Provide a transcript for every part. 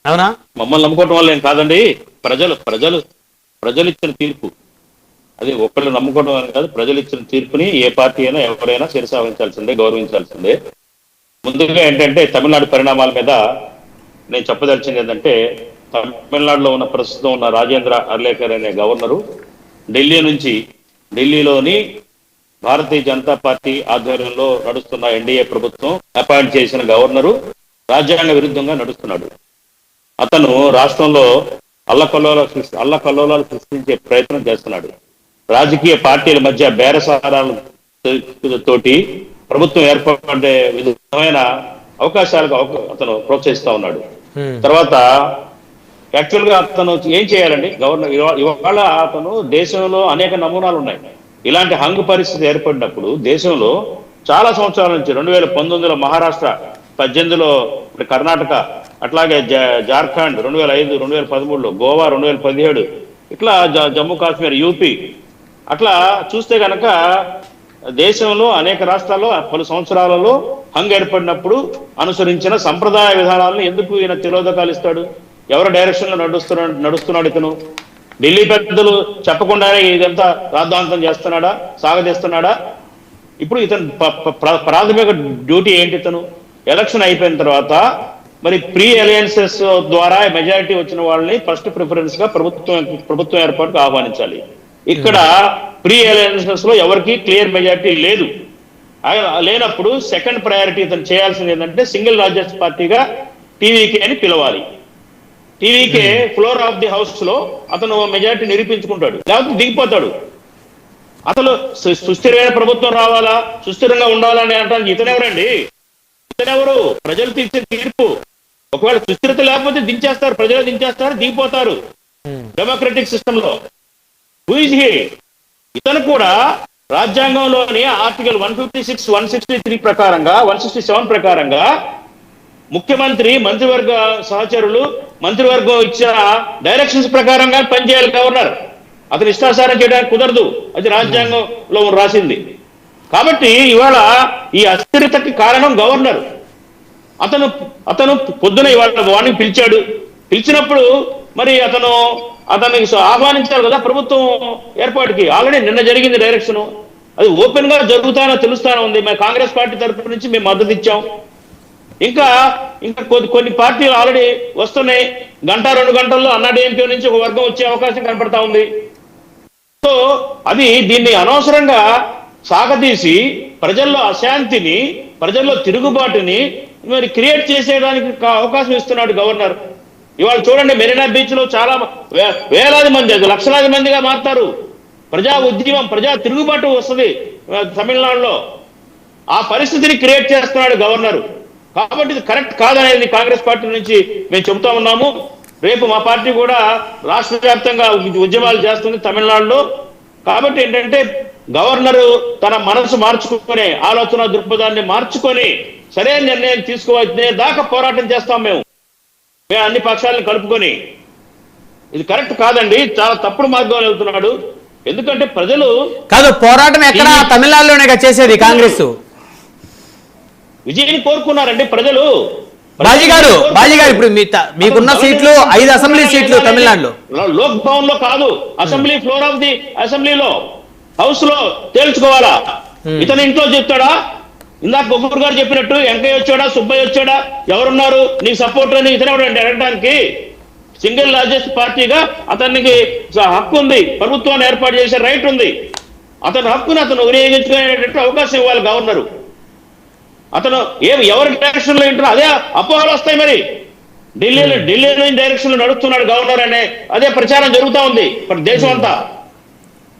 అవునా? మమ్మల్ని నమ్ముకోవటం వల్ల ఏం కాదండి. ప్రజలు ప్రజలు ప్రజలు ఇచ్చిన తీర్పు అది. ఒక్కళ్ళు నమ్ముకోవడం అని కాదు, ప్రజలు ఇచ్చిన తీర్పుని ఏ పార్టీ అయినా ఎవరైనా శిరసావహించాల్సిందే, గౌరవించాల్సిందే. ముందుగా ఏంటంటే తమిళనాడు పరిణామాల మీద నేను చెప్పదలిచింది ఏంటంటే, తమిళనాడులో ఉన్న ప్రస్తుతం ఉన్న రాజేంద్ర అర్లేకర్ అనే గవర్నరు ఢిల్లీలోని భారతీయ జనతా పార్టీ ఆధ్వర్యంలో నడుస్తున్న ఎన్డీఏ ప్రభుత్వం అపాయింట్ చేసిన గవర్నరు రాజ్యాంగ విరుద్ధంగా నడుస్తున్నాడు. అతను రాష్ట్రంలో అల్లకల్లోలాలు సృష్టించే ప్రయత్నం చేస్తున్నాడు. రాజకీయ పార్టీల మధ్య బేరసారాలు తోటి ప్రభుత్వం ఏర్పడే విధమైన అవకాశాలకు అతను ప్రోత్సహిస్తా ఉన్నాడు. తర్వాత యాక్చువల్ గా అతను ఏం చేయాలండి? గవర్నర్ ఇవాళ అతను దేశంలో అనేక నమూనాలు ఉన్నాయి. ఇలాంటి హంగు పరిస్థితి ఏర్పడినప్పుడు దేశంలో చాలా సంవత్సరాల నుంచి 2019లో మహారాష్ట్ర, 18లో కర్ణాటక, అట్లాగే జార్ఖండ్ 2005, 2013లో గోవా, 2017 ఇట్లా జమ్మూ కాశ్మీర్, యూపీ అట్లా చూస్తే కనుక దేశంలో అనేక రాష్ట్రాల్లో పలు సంవత్సరాలలో హంగ్ ఏర్పడినప్పుడు అనుసరించిన సంప్రదాయ విధానాలను ఎందుకు ఈయన తిలోదకాలు ఇస్తాడు? ఎవరి డైరెక్షన్ లో నడుస్తున్నాడు ఇతను? ఢిల్లీ పెద్దలు చెప్పకుండానే ఇదంతా రాద్ధాంతం చేస్తున్నాడా, సాగదీస్తున్నాడా? ఇప్పుడు ఇతను ప్రాథమిక డ్యూటీ ఏంటి? ఇతను ఎలక్షన్ అయిపోయిన తర్వాత మరి ప్రీ అలయన్సెస్ ద్వారా మెజారిటీ వచ్చిన వాళ్ళని ఫస్ట్ ప్రిఫరెన్స్ గా ప్రభుత్వం ఏర్పాటుకు ఆహ్వానించాలి. ఇక్కడ ప్రీ అలయన్సెస్ లో ఎవరికి క్లియర్ మెజారిటీ లేదు. లేనప్పుడు సెకండ్ ప్రయారిటీ ఇతను చేయాల్సింది ఏంటంటే సింగిల్ లార్జెస్ట్ పార్టీగా టీవీకే అని పిలవాలి. TVK floor of the house లో అతను మెజారిటీ నిరూపించుకుంటాడు, లేకపోతే దిగిపోతాడు. అసలు సుస్థిరమైన ప్రభుత్వం రావాలా, సుస్థిరంగా ఉండాలని అంటానికి ఇతనెవరండి? ఇతనెవరు? ప్రజలు తీర్చే తీర్పు. ఒకవేళ సుస్థిరత లేకపోతే దించేస్తారు, ప్రజలు దించేస్తారు, దిగిపోతారు డెమోక్రటిక్ సిస్టమ్ లో. Who is he? ఇతను కూడా రాజ్యాంగంలోని ఆర్టికల్ 156, 163 ప్రకారంగా, 167 ప్రకారంగా ముఖ్యమంత్రి, మంత్రివర్గ సహచరులు, మంత్రివర్గం ఇచ్చిన డైరెక్షన్స్ ప్రకారంగా పనిచేయాలి గవర్నర్. అతను ఇష్టాసారం చేయడానికి కుదరదు, అది రాజ్యాంగంలో రాసింది. కాబట్టి ఇవాళ ఈ అస్థిరతకి కారణం గవర్నర్. అతను పొద్దున ఇవాళ వార్నింగ్ పిలిచాడు. పిలిచినప్పుడు మరి అతనికి ఆహ్వానించాలి కదా ప్రభుత్వం ఏర్పాటుకి. ఆల్రెడీ నిన్న జరిగింది డైరెక్షన్. అది ఓపెన్ గా జరుగుతానో తెలుస్తానో ఉంది. మేము కాంగ్రెస్ పార్టీ తరఫు నుంచి మేము మద్దతు ఇచ్చాం. ఇంకా కొన్ని పార్టీలు ఆల్రెడీ వస్తున్నాయి. గంట 2 గంటల్లో అన్నాడీఎంకే నుంచి ఒక వర్గం వచ్చే అవకాశం కనపడతా ఉంది. సో అది దీన్ని అనవసరంగా సాగదీసి ప్రజల్లో అశాంతిని, ప్రజల్లో తిరుగుబాటుని మరి క్రియేట్ చేసేయడానికి అవకాశం ఇస్తున్నాడు గవర్నర్. ఇవాళ చూడండి, మెరీనా బీచ్ లో చాలా వేలాది మంది, లక్షలాది మందిగా మారుతారు. ప్రజా ఉద్యమం, ప్రజా తిరుగుబాటు వస్తుంది తమిళనాడులో. ఆ పరిస్థితిని క్రియేట్ చేస్తున్నాడు గవర్నర్. కాబట్టి ఇది కరెక్ట్ కాదనేది కాంగ్రెస్ పార్టీ నుంచి మేము చెబుతా ఉన్నాము. రేపు మా పార్టీ కూడా రాష్ట్ర వ్యాప్తంగా ఉద్యమాలు చేస్తుంది తమిళనాడులో. కాబట్టి ఏంటంటే గవర్నరు తన మనసు మార్చుకునే, ఆలోచన దృక్పథాన్ని మార్చుకొని సరైన నిర్ణయం తీసుకోవాల్సిన దాకా పోరాటం చేస్తాం మేము అన్ని పక్షాలను కలుపుకొని. ఇది కరెక్ట్ కాదండి, చాలా తప్పుడు మార్గంలో వెళ్తున్నాడు. ఎందుకంటే ప్రజలు కాదు, పోరాటం ఎక్కడ? తమిళనాడులోనే చేసేది కాంగ్రెస్. విజయాన్ని కోరుకున్నారండి ప్రజలు. బాజీ గారు ఇప్పుడు మీకున్న సీట్లు 5 అసెంబ్లీ సీట్లు తమిళనాడులో. లోక్ భవన్ లో కాదు, అసెంబ్లీ ఫ్లోర్ ఆఫ్ ది అసెంబ్లీలో, హౌస్ లో తేల్చుకోవాలా. ఇతను ఇంట్లో చెప్తాడా? ఇందాక గొప్పూర్ గారు చెప్పినట్టు వెంకయ్య వచ్చాడా, సుబ్బయ్య వచ్చాడా, ఎవరున్నారు నీకు సపోర్ట్ అని ఇతనే అడగడానికి? సింగిల్ లార్జెస్ట్ పార్టీగా అతనికి హక్కు ఉంది, ప్రభుత్వాన్ని ఏర్పాటు చేసే రైట్ ఉంది. అతని హక్కుని అతను వినియోగించుకునేటట్టు అవకాశం ఇవ్వాలి గవర్నరు. అతను ఎవరి డైరెక్షన్ లో ఏంటో అదే అపోహలు వస్తాయి. మరి ఢిల్లీలో డైరెక్షన్ లో నడుస్తున్నాడు గవర్నర్ అనే అదే ప్రచారం జరుగుతూ ఉంది దేశం అంతా.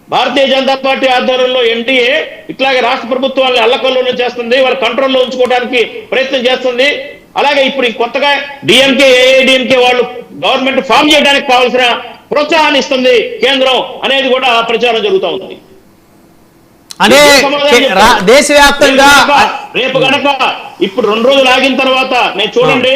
భారతీయ జనతా పార్టీ ఆధ్వర్యంలో ఎన్డీఏ ఇట్లాగే రాష్ట్ర ప్రభుత్వాన్ని అల్లకల్లోనే చేస్తుంది, వాళ్ళ కంట్రోల్లో ఉంచుకోవడానికి ప్రయత్నం చేస్తుంది. అలాగే ఇప్పుడు కొత్తగా డిఎంకే, ఏఐడిఎంకే వాళ్ళు గవర్నమెంట్ ఫామ్ చేయడానికి కావాల్సిన ప్రోత్సాహాన్ని ఇస్తుంది కేంద్రం అనేది కూడా ప్రచారం జరుగుతూ ఉంది. అదే దేశవ్యాప్తంగా రేపు గనక ఇప్పుడు 2 రోజులు ఆగిన తర్వాత నేను చూడండి